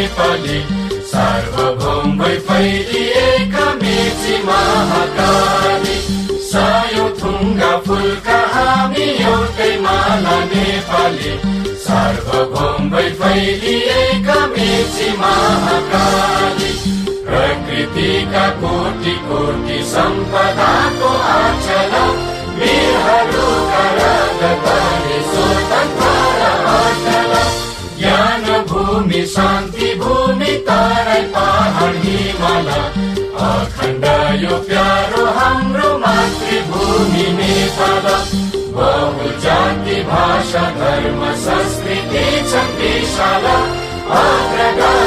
नेपाली, सार्वभौम भई फैलिएका मेची महाकाली। सयौं थुङ्गा फुलका हामी एउटै माला नेपाली, सार्वभौम भई फैलिएका मेची महाकाली। प्रकृतिका कोटि कोटि सम्पदाको आचल, वीरहरूका रगतले स्वतन्त्र र अटल। ज्ञान भूमि शान्ति भूमि तराई पहाड हिमाल, अखण्ड यो प्यारो हाम्रो मातृभूमि नेपाल। बहुजाति भाषा धर्म संस्कृति छन् विशाल, अग्रगामी